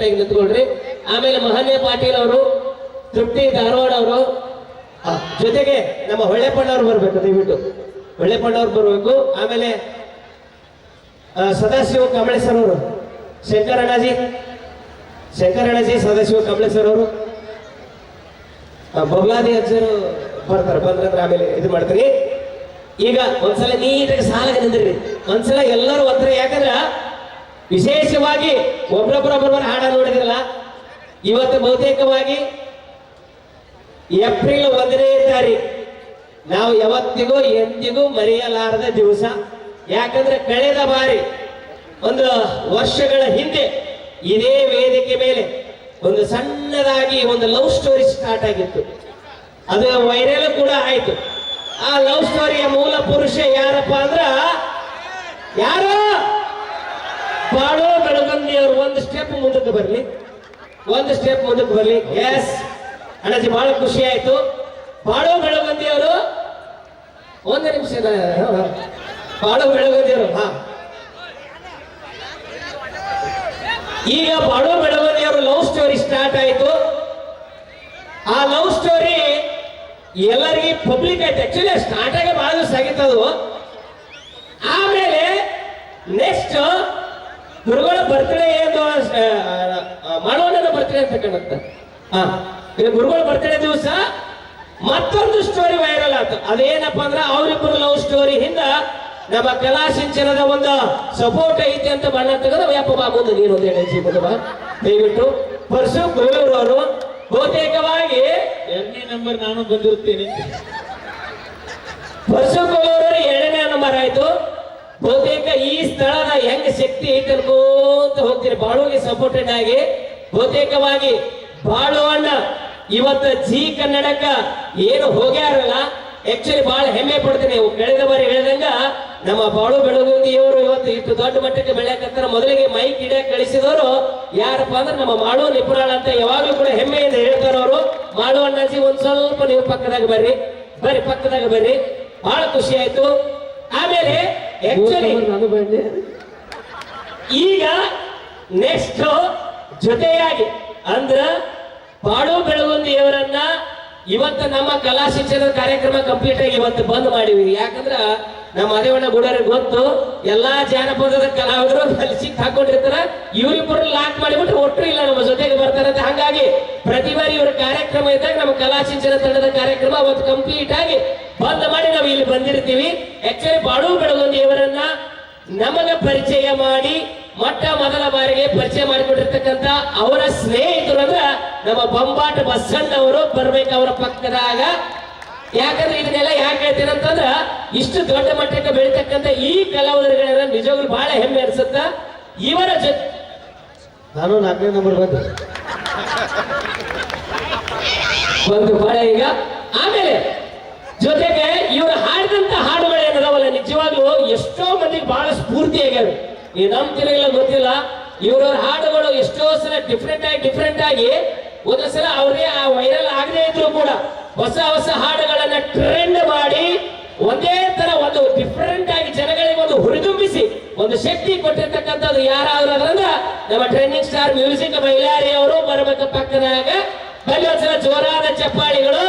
ನಿಂತ್ಕೊಳ್ರಿ. ಆಮೇಲೆ ಮಹನ್ಯ ಪಾಟೀಲ್ ಅವರು, ತೃಪ್ತಿ ಧಾರವಾಡ ಅವರು, ಜೊತೆಗೆ ನಮ್ಮ ಹೊಳ್ಳೆಪಣ್ಣವ್ರು ಬರ್ಬೇಕು. ದಯವಿಟ್ಟು ಹೊಳ್ಳೆಪಣ್ಣವ್ರು ಬರ್ಬೇಕು. ಆಮೇಲೆ ಸದಾಶಿವ ಕಮಳೇಶ್ವರ ಅವರು, ಶಂಕರಣ್ಣಜಿ ಸದಾಶಿವ ಕಮಳೇಶ್ವರ ಅವರು, ಬೊಗ್ಲಾದಿ ಅಜ್ಜರು ಬರ್ತಾರೆ. ಬಂದ್ರಂದ್ರೆ ಆಮೇಲೆ ಇದು ಮಾಡ್ತೀರಿ. ಈಗ ಒಂದ್ಸಲ ನೀಟಾಗಿ ಸಾಲಾಗ ನಿಂದ್ರಿ. ಒಂದ್ಸಲ ಎಲ್ಲರೂ ಒತ್ತರ. ಯಾಕಂದ್ರ ವಿಶೇಷವಾಗಿ ಒಬ್ರೊಬ್ಬರೊಬ್ಬರ ಹಾಡ ನೋಡಿದ್ರಲ್ಲ. ಇವತ್ತು ಬಹುತೇಕವಾಗಿ ಏಪ್ರಿಲ್ 1ನೇ ತಾರೀಕು ನಾವು ಯಾವತ್ತಿಗೂ ಎಂದಿಗೂ ಮರೆಯಲಾರದ ದಿವಸ. ಯಾಕಂದ್ರೆ ಕಳೆದ ಬಾರಿ ಒಂದು ವರ್ಷಗಳ ಹಿಂದೆ ಇದೇ ವೇದಿಕೆ ಮೇಲೆ ಒಂದು ಸಣ್ಣದಾಗಿ ಒಂದು ಲವ್ ಸ್ಟೋರಿ ಸ್ಟಾರ್ಟ್ ಆಗಿತ್ತು. ಅದು ವೈರಲ್ ಕೂಡ ಆಯ್ತು. ಆ ಲವ್ ಸ್ಟೋರಿಯ ಮೂಲ ಪುರುಷ ಯಾರಪ್ಪ ಅಂದ್ರ ಯಾರು? ಬಾಳೋ ಬೆಳಗಂದಿ ಅವರು. ಒಂದು ಸ್ಟೆಪ್ ಮುಂದಕ್ಕೆ ಬರ್ಲಿ. ಎಸ್ ಅಣ್ಣಾಜಿ, ಬಹಳ ಖುಷಿ ಆಯ್ತು. ಬಾಳೋ ಬೆಳಗಂದಿ ಅವರು ಒಂದು ನಿಮಿಷ. ಬಾಳೋ ಬೆಳಗಂದಿ ಅವರು. ಈಗ ಬಾಳೋ ಬೆಳಗಂದಿ ಅವರು ಲವ್ ಸ್ಟೋರಿ ಸ್ಟಾರ್ಟ್ ಆಯ್ತು. ಆ ಲವ್ ಸ್ಟೋರಿ ಎಲ್ಲರಿಗೆ ಪಬ್ಲಿಕ್ ಆಯ್ತು. ಆಕ್ಚುಲಿ ಸ್ಟಾರ್ಟ್ ಆಗಿ ಬಹಳ ದಿವಸ ಆಗಿತ್ತದು. ಆಮೇಲೆ ನೆಕ್ಸ್ಟ್ ಗುರುಗಳ ಬರ್ತ್ಡೇ ಏನು ಮಾಡೋಣ ಬರ್ತ್ಡೇ ಅಂತ ಕಾಣುತ್ತೆ. ಗುರುಗಳ ಬರ್ತ್ಡೇ ದಿವಸ ಮತ್ತೊಂದು ಸ್ಟೋರಿ ವೈರಲ್ ಆಯ್ತು. ಅದೇನಪ್ಪ ಅಂದ್ರೆ ಅವರಿಬ್ಬರು ಲವ್ ಸ್ಟೋರಿ ಹಿಂದ ನಮ್ಮ ಕಲಾಸಿಂಚನದ ಒಂದು ಸಪೋರ್ಟ್ ಐತಿ ಅಂತ ಬಣ್ಣ ತೆಗೆದು ವ್ಯಾಪ ಮುಂದೆ ನೀನು ಒಂದು ಹೇಳಿ ದಯವಿಟ್ಟು. ಪರಸು ಕೋಲೂರು ಅವರು ಬಹುತೇಕವಾಗಿ 2ನೇ ನಂಬರ್ ನಾನು ಬಂದಿರುತ್ತೇನೆ. ಪರಸು ಕೋಲೂರು 2ನೇ ನಂಬರ್ ಆಯ್ತು. ಬಹುತೇಕ ಈ ಸ್ಥಳದ ಹೆಂಗ್ ಶಕ್ತಿ ಐತೆ ಅನ್ಕೋತ ಹೋಗ್ತೀರಿ. ಬಾಳುಗೆ ಸಪೋರ್ಟೆಡ್ ಆಗಿ ಬಹುತೇಕವಾಗಿ ಬಾಳು ಅಣ್ಣ ಇವತ್ತು ಜಿ ಕನ್ನಡಕ್ಕ ಏನು ಹೋಗ್ಯಾರಲ್ಲ, ಆಕ್ಚುಲಿ ಬಹಳ ಹೆಮ್ಮೆ ಪಡ್ತೀನಿ. ಕಳೆದ ಬಾರಿ ಹೇಳಿದಂಗ ನಮ್ಮ ಬಾಳು ಬೆಳಗುಂದಿಯವರು ಇವತ್ತು ಇಷ್ಟು ದೊಡ್ಡ ಮಟ್ಟಕ್ಕೆ ಬೆಳೆಯಕತ್ತಾರ. ಮೊದಲಿಗೆ ಮೈಕ್ ಹಿಡಿಯಕ್ಕೆ ಕಳಿಸಿದವರು ಯಾರಪ್ಪ ಅಂದ್ರೆ ನಮ್ಮ ಮಾಳು ನಿಪುಣಾಳ ಅಂತ ಯಾವಾಗ್ಲೂ ಕೂಡ ಹೆಮ್ಮೆಯಿಂದ ಹೇಳ್ತಾರ ಅವರು. ಮಾಳು ಅಣ್ಣಾಜಿ ಒಂದ್ ಸ್ವಲ್ಪ ನೀವು ಪಕ್ಕದಾಗ ಬರ್ರಿ. ಬಹಳ ಖುಷಿ ಆಯ್ತು. ಆಮೇಲೆ ಆಕ್ಚುಲಿ ಈಗ ನೆಕ್ಸ್ಟ್ ಜೊತೆಯಾಗಿ ಅಂದ್ರ ಬಾಳು ಬೆಳಗುಂದಿಯವರನ್ನ ಇವತ್ತು ನಮ್ಮ ಕಲಾ ಶಿಕ್ಷಣದ ಕಾರ್ಯಕ್ರಮ ಕಂಪ್ಲೀಟ್ ಆಗಿ ಇವತ್ತು ಬಂದ್ ಮಾಡಿವಿ. ಯಾಕಂದ್ರ ನಮ್ಮ ಅದೇವಣ್ಣ ಗುಡರಿಗೆ ಗೊತ್ತು, ಎಲ್ಲಾ ಜಾನಪದದ ಕಲಾವಿದರು ಅಲ್ಲಿ ಸಿಕ್ ಹಾಕೊಂಡಿರ್ತಾರ. ಇವರಿಬ್ಬರು ಲಾಕ್ ಮಾಡಿಬಿಟ್ರೆ ಒಟ್ಟರು ಇಲ್ಲ ನಮ್ಮ ಜೊತೆಗೆ ಬರ್ತಾರಂತ. ಹಾಗಾಗಿ ಪ್ರತಿ ಬಾರಿ ಇವರ ಕಾರ್ಯಕ್ರಮ ಇದ್ದಾಗ ನಮ್ಮ ಕಲಾ ಶಿಕ್ಷಣ ತಂಡದ ಕಾರ್ಯಕ್ರಮ ಅವತ್ತು ಕಂಪ್ಲೀಟ್ ಆಗಿ ಬಂದ್ ಮಾಡಿ ನಾವು ಇಲ್ಲಿ ಬಂದಿರ್ತೀವಿ. ಆಕ್ಚುಲಿ ಬಾಳು ಬೆಳಗುಂದಿಯವರನ್ನ ನಮಗ ಪರಿಚಯ ಮಾಡಿ ಮೊದಲ ಬಾರಿಗೆ ಪರಿಚಯ ಮಾಡಿಕೊಟ್ಟಿರ್ತಕ್ಕಂಥ ಅವರ ಸ್ನೇಹಿತರು ಅಂದ್ರ ನಮ್ಮ ಬೊಂಬಾಟ ಬಸಣ್ಣ ಅವರು ಬರ್ಬೇಕು ಅವರ ಪಕ್ಕದಾಗ. ಯಾಕಂದ್ರೆ ಇದನ್ನೆಲ್ಲ ಯಾಕೆ ಹೇಳ್ತೀನಿ ಅಂತಂದ್ರ ಇಷ್ಟು ದೊಡ್ಡ ಮಟ್ಟಕ್ಕೆ ಬೆಳಿತಕ್ಕಂಥ ಈ ಕಲಾವಿದರುಗಳ ನಿಜವಾಗ್ಲೂ ಬಹಳ ಹೆಮ್ಮೆ ಅನ್ಸುತ್ತ. ಇವರ ಜೊತೆ ನಾನು 4ನೇ ನಂಬರ್ ಬಂದು ಬಹಳ ಈಗ. ಆಮೇಲೆ ಜೊತೆಗೆ ಇವರು ಹಾಡಿದಂತ ಹಾಡುಗಳು ಏನದಾವಲ್ಲ, ನಿಜವಾಗ್ಲೂ ಎಷ್ಟೋ ಮಂದಿಗೆ ಬಹಳ ಸ್ಫೂರ್ತಿ ಆಗ್ಯಾವ. ನೀವು ನಂಬ್ತಿರೋ ಇಲ್ಲ ಗೊತ್ತಿಲ್ಲ, ಇವರ ಹಾಡುಗಳು ಎಷ್ಟೋ ಸಲ ಡಿಫ್ರೆಂಟ್ ಆಗಿ ಒಂದೊಂದು ಸಲ ಅವ್ರಿಗೆ ಆ ವೈರಲ್ ಆಗದೆ ಇದ್ರು ಕೂಡ ಹೊಸ ಹಾಡುಗಳನ್ನ ಟ್ರೆಂಡ್ ಮಾಡಿ ಒಂದೇ ತರ ಒಂದು ಡಿಫ್ರೆಂಟ್ ಆಗಿ ಜನಗಳಿಗೆ ಒಂದು ಹುರಿದುಂಬಿಸಿ ಒಂದು ಶಕ್ತಿ ಕೊಟ್ಟಿರ್ತಕ್ಕಂಥದ್ದು ಯಾರಾದ್ರೂ ಅದ್ರಂದ್ರ ನಮ್ಮ ಟ್ರೆಂಡಿಂಗ್ ಸ್ಟಾರ್ ಮ್ಯೂಸಿಕ್ ಮೈಲಾರಿ ಅವರು ಬರಬೇಕ ಪಕ್ಕದಾಗ. ಬಲ್ಲಿ ಒಂದ್ಸಲ ಜೋರಾದ ಚಪ್ಪಾಳಿಗಳು.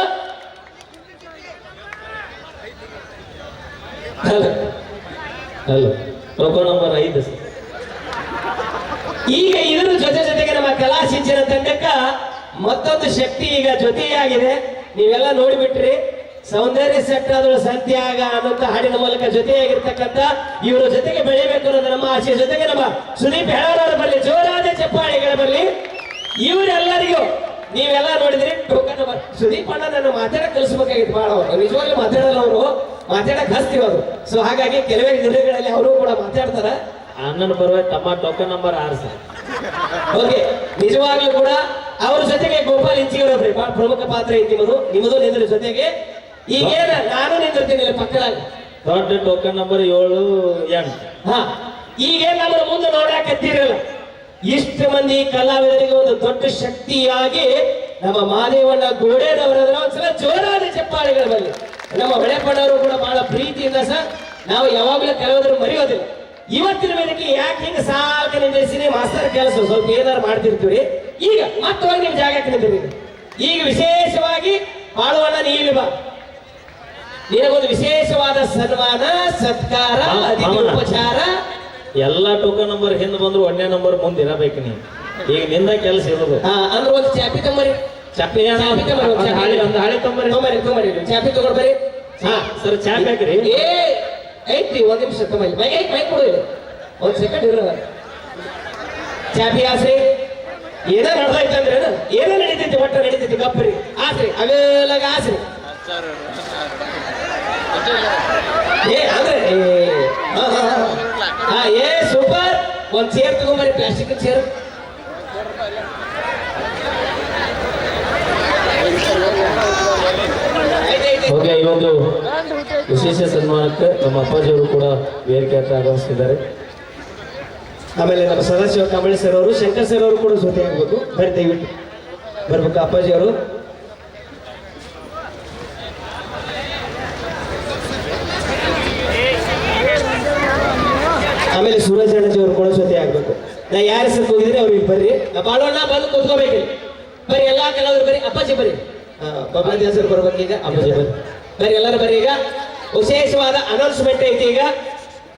ಲೋಕೋ ನಂಬರ್ 5. ಈಗ ಇದರ ಜೊತೆಗೆ ನಮ್ಮ ಕಲಾ ಶಿಕ್ಷಣ ತಂಡಕ್ಕ ಮತ್ತೊಂದು ಶಕ್ತಿ ಈಗ ಜೊತೆಯಾಗಿದೆ. ನೀವೆಲ್ಲ ನೋಡಿಬಿಟ್ರಿ. ಸೌಂದರ್ಯ ಸೆಟ್ ಆದಳು ಸಂತ್ಯಾಗ ಅನ್ನೋಂತ ಹಾಡಿನ ಮೂಲಕ ಜೊತೆಯಾಗಿರ್ತಕ್ಕಂಥ ಇವರ ಜೊತೆಗೆ ಬೆಳಿಬೇಕು ಅನ್ನೋದು ನಮ್ಮ ಆಶೆ. ಜೊತೆಗೆ ನಮ್ಮ ಸುದೀಪ್ ಹೇಳೋರ ಬರಲಿ, ಜೋರಾದ ಚಪ್ಪಾಳಿಗಳ ಬರಲಿ. ಇವರೆಲ್ಲರಿಗೂ ನೀವೆಲ್ಲ ನೋಡಿದ್ರಿ. ಟೋಕನ್ ಸುದೀಪ್ ಅಣ್ಣ ನಾನು ಮಾತಾಡಕ್ ಕಲಿಸ್ಬೇಕಾಗಿತ್ತು ಬಹಳ. ಅವರು ನಿಜವಾಗ್ಲೂ ಮಾತಾಡಲ್ಲ, ಅವರು ಮಾತಾಡಕ್ ಹಸ್ತೀವಿ ಅವರು. ಸೊ ಹಾಗಾಗಿ ಕೆಲವೇ ದಿನಗಳಲ್ಲಿ ಅವರು ಕೂಡ ಮಾತಾಡ್ತಾರ. ಅಣ್ಣನ ಪರವಾಗಿ ತಮ್ಮ ಟೋಕನ್ ನಂಬರ್ 6 ಸರ್. ಓಕೆ, ನಿಜವಾಗ್ಲೂ ಕೂಡ ಅವ್ರ ಜೊತೆಗೆ ಗೋಪಾಲ್ ಇಂಚಿಯವರೊಬ್ರಿ ಬಹಳ ಪ್ರಮುಖ ಪಾತ್ರ ಐತಿ. ನಿಮ್ಮದು ನಿಂದ್ರ ಜೊತೆಗೆ ಈಗೇನ ನಾನು ನಿಂದಿರ್ತೀನಿ ಇಲ್ಲಿ ಪಕ್ಕದಾಗಿ. ದೊಡ್ಡ ಟೋಕನ್ ನಂಬರ್ 7, 8. ಈಗೇನ್ ನಮ್ಮ ಮುಂದೆ ನೋಡಾಕತ್ತಿರಲ್ಲ. ಇಷ್ಟು ಮಂದಿ ಕಲಾವಿದರಿಗೆ ಒಂದು ದೊಡ್ಡ ಶಕ್ತಿಯಾಗಿ ನಮ್ಮ ಮಾದೇವಣ್ಣ ಗೋಡೇನವರ ಒಂದ್ಸಲ ಜೋರಾದ ಚಪ್ಪಾಳಿಗಳ ಬಲ್ಲಿ. ನಮ್ಮ ಹೊಳೆಪಣ್ಣವರು ಕೂಡ ಬಹಳ ಪ್ರೀತಿಯಿಂದ ಸರ್, ನಾವು ಯಾವಾಗಲೂ ಕೆಲವರು ಮರೆಯೋದಿಲ್ಲ. ಇವತ್ತಿನ ವೇಳೆಗೆ ಯಾಕೆ ಹಿಂಗ ಸಾಲ್ಕ ನಿಂದಿಸಿರಿ ಮಾಸ್ತರ್ ಕೆಲಸ ಸ್ವಲ್ಪ ಏನಾರು ಮಾಡ್ತಿರ್ತೀವಿ. ಈಗ ಮತ್ತೆ ಹೋಗಿ ನಿಮ್ ಜಾಗಕ್ಕೆ ನಿಂತಿರಿ. ಈಗ ವಿಶೇಷವಾಗಿ ಬಾಳುವಣ್ಣ ನೀಲಿ ಬಾ, ನಿನಗೊಂದು ವಿಶೇಷವಾದ ಸನ್ಮಾನ ಸತ್ಕಾರ ಅತಿಥಿ ಉಪಚಾರ. ಎಲ್ಲ ಟೋಕನ್ ನಂಬರ್ ಹಿಂದ್ ಬಂದ್ರು 1ನೇ ನಂಬರ್ ಮುಂದೆ ಇರಬೇಕು ನೀ. ಈಗ ನಿಂದ ಕೆಲಸ ಇರೋದು. ಅಂದ್ರೆ ಒಂದು ಚಾಪಿ ತಮ್ಮರಿ, ಚಾಪಿ ಒಂದು ಹಾಳಿ ತೊಂಬರಿ ಚಾಪಿ ತಗೊಂಡ್ ಬರ್ರಿ. ಹಾ ಸರ್ ಚಾಪಿ ಹಾಕ್ರಿ. ಐತಿ ಒಂದ್ ನಿಮಿಷ ತಮ್ಮಲ್ಲಿ ಮೈ ಕೊಡು ಇಲ್ಲಿ. ಒಂದ್ ಸೆಕೆಂಡ್ ಇರ ಚಾಪಿ ಆಸ್ರಿ. ಏನ ನಡ್ದೈತಂದ್ರೆ ಏನೋ ನಡೀತೈತಿ, ಒಟ್ಟ ನಡೀತೈತಿ ಗಪ್ಪರಿ ಆಸ್ರಿ ಅವೆಲ್ಲಾಗ ಆಸ್ರಿ. ಅಂದ್ರೆ ಸೂಪರ್. ಒಂದ್ ಚೇರ್ ತಗೊಂಬರಿ, ಪ್ಲಾಸ್ಟಿಕ್ ಚೇರ್. ಓಕೆ, ಈ ಒಂದು ವಿಶೇಷ ಸನ್ಮಾನಕ್ಕೆ ನಮ್ಮ ಅಪ್ಪಾಜಿಯವರು ಕೂಡ ವೇದಿಕೆ ಹತ್ರ ಆಗಮಿಸ್ತಿದ್ದಾರೆ. ಆಮೇಲೆ ನಮ್ಮ ಸದಾಶಿವ ಕಾಂಬಳಿ ಸರ್ ಅವರು, ಶಂಕರ್ ಸರ್ ಅವರು ಕೂಡ ಜೊತೆ ಆಗ್ಬೇಕು. ಬರೀ ದಯವಿಟ್ಟು ಬರ್ಬೇಕು ಅಪ್ಪಾಜಿ ಅವರು. ಆಮೇಲೆ ಸೂರಜ್ ಅಣ್ಣಜಿ ಅವರು ಕೂಡ ಜೊತೆ ಆಗ್ಬೇಕು. ನಾ ಯಾರ ಹೆಸರು ಹೋಗಿದ್ರೆ ಅವ್ರಿಗೆ ಬರ್ರಿ. ಬಾಳೋಣ ಬಂದು ಕೂತ್ಕೋಬೇಕು. ಬರೀ ಎಲ್ಲಾ ಕೆಲವರು ಬರೀ ಅಪ್ಪಾಜಿ ಬರ್ರಿ. ಬಬ್ಲಾದಿ ಹೆಸರು ಬರ್ಬೇಕು. ಈಗ ಅಪ್ಪಾಜಿ ಬರ್ರಿ, ಎಲ್ಲರೂ ಬರ್ರಿ. ಈಗ ವಿಶೇಷವಾದ ಅನೌನ್ಸ್ಮೆಂಟ್ ಐತಿ. ಈಗ